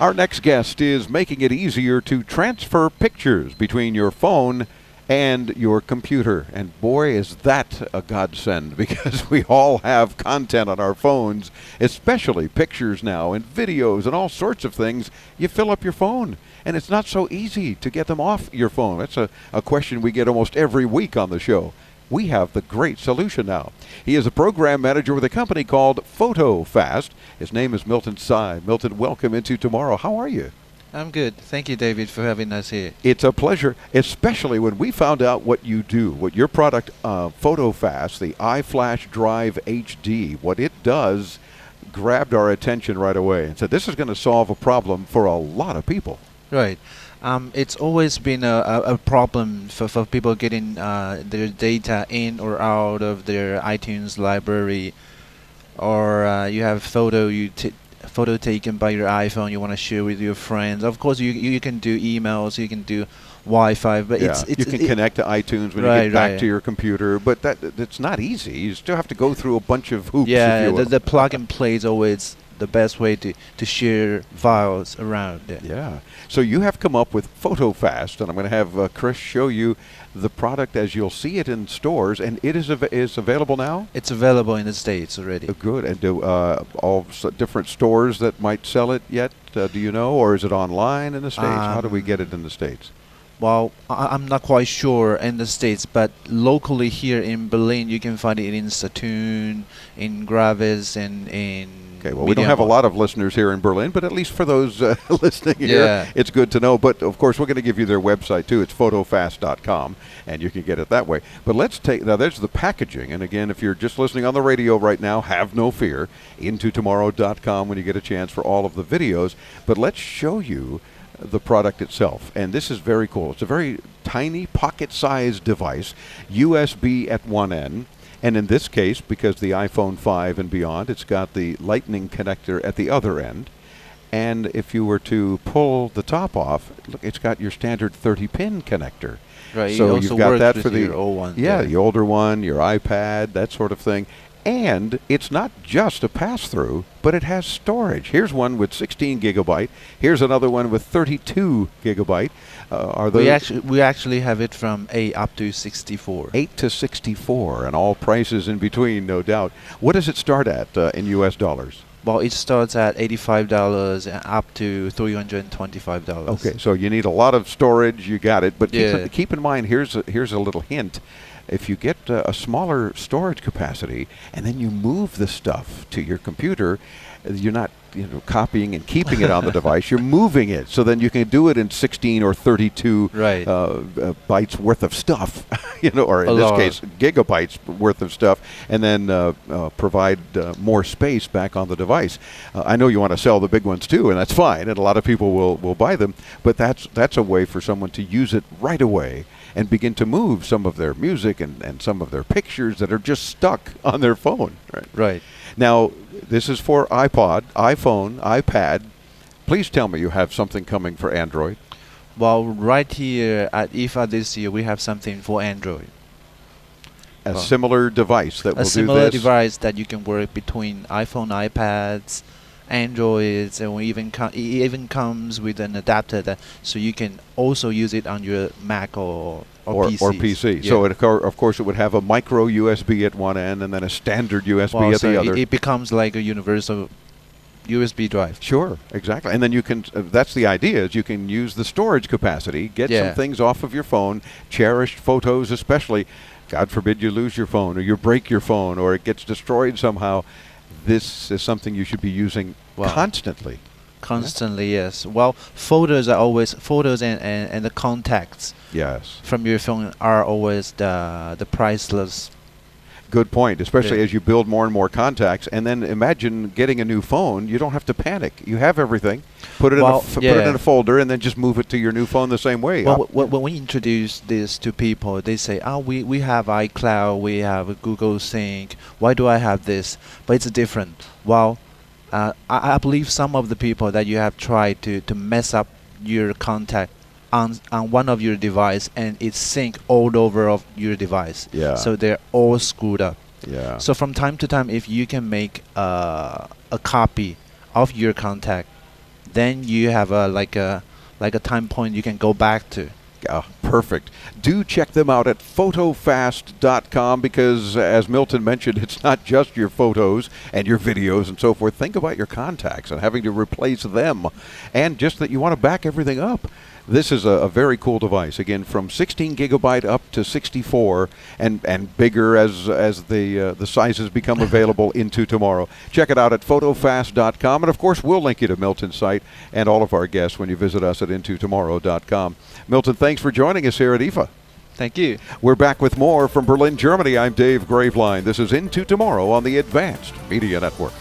Our next guest is making it easier to transfer pictures between your phone and your computer. And boy, is that a godsend, because we all have content on our phones, especially pictures now and videos and all sorts of things. You fill up your phone, and it's not so easy to get them off your phone. That's a question we get almost every week on the show. We have the great solution now. He is a program manager with a company called PhotoFast. His name is Milton Tsai. Milton, welcome into Tomorrow. How are you? I'm good. Thank you, David, for having us here. It's a pleasure, especially when we found out what you do, what your product, PhotoFast, the iFlash Drive HD, what it does, grabbed our attention right away and said, this is going to solve a problem for a lot of people. Right. It's always been a problem for people getting their data in or out of their iTunes library, or you have photo taken by your iPhone you want to share with your friends. Of course, you can do emails, you can do Wi-Fi, but yeah, you can connect to iTunes when you get back to your computer, but it's not easy. You still have to go through a bunch of hoops. Yeah, the plug and play is always the best way to share files around. Yeah. So you have come up with PhotoFast, and I'm going to have Chris show you the product as you'll see it in stores, and it is available now? It's available in the States already. Good. And do all different stores that might sell it yet, do you know, or is it online in the States? How do we get it in the States? Well, I'm not quite sure in the States, but locally here in Berlin, you can find it in Saturn, in Gravis, and in... Okay, well, we don't have a lot of listeners here in Berlin, but at least for those listening here, it's good to know. But, of course, we're going to give you their website, too. It's photofast.com, and you can get it that way. But let's take, now there's the packaging. And, again, if you're just listening on the radio right now, have no fear. Intotomorrow.com when you get a chance for all of the videos. But let's show you the product itself. And this is very cool. It's a very tiny, pocket-sized device, USB at one end. And in this case, because the iPhone 5 and beyond, it's got the lightning connector at the other end. And if you were to pull the top off, look, it's got your standard 30-pin connector. Right. So you've got that for the old one. Yeah, the older one, your iPad, that sort of thing. And it's not just a pass-through, but it has storage. Here's one with 16 gigabyte. Here's another one with 32 gigabyte. We actually have it from 8 up to 64. 8 to 64, and all prices in between, no doubt. What does it start at in U.S. dollars? Well, it starts at $85 and up to $325. Okay, so you need a lot of storage. You got it, but keep in mind. Here's a little hint. If you get a smaller storage capacity and then you move the stuff to your computer, you're not copying and keeping it on the device. You're moving it, so then you can do it in 16 or 32 bytes worth of stuff, or in this case, gigabytes worth of stuff, and then provide more space back on the device. I know you want to sell the big ones too, and that's fine, and a lot of people will buy them, but that's a way for someone to use it right away and begin to move some of their music and some of their pictures that are just stuck on their phone. Right. Now, this is for iPod, iPhone, iPad. Please tell me you have something coming for Android. Well, right here at IFA this year, we have something for Android. A similar device that will do this? A similar device that you can work between iPhone, iPads, Androids, and it even comes with an adapter so you can also use it on your Mac or PC. Yeah. So of course it would have a micro USB at one end and then a standard USB at the other. It becomes like a universal USB drive. Sure, exactly. And then you can, that's the idea, is you can use the storage capacity, get some things off of your phone, cherished photos especially. God forbid you lose your phone or you break your phone or it gets destroyed somehow. This is something you should be using constantly. Constantly, yes. Well, photos and the contacts from your phone are always the priceless. Good point, especially as you build more and more contacts. And then imagine getting a new phone. You don't have to panic. You have everything. Put it in a folder and then just move it to your new phone the same way. Well, when we introduce this to people, they say, we have iCloud, we have Google Sync. Why do I have this? But it's different. Well, I believe some of the people that you have tried to mess up your contact on one of your device and it's sync all over of your device. Yeah. So they're all screwed up. Yeah. So from time to time, if you can make a copy of your contact then you have a time point you can go back to. Perfect. Do check them out at PhotoFast.com because, as Milton mentioned, it's not just your photos and your videos and so forth. Think about your contacts and having to replace them, and just that you want to back everything up. This is a very cool device. Again, from 16 gigabyte up to 64, and bigger as the sizes become available into tomorrow. Check it out at PhotoFast.com, and of course, we'll link you to Milton's site and all of our guests when you visit us at IntoTomorrow.com. Milton, thanks for joining us here at IFA. Thank you. We're back with more from Berlin, Germany. I'm Dave Graveline. This is Into Tomorrow on the Advanced Media Network.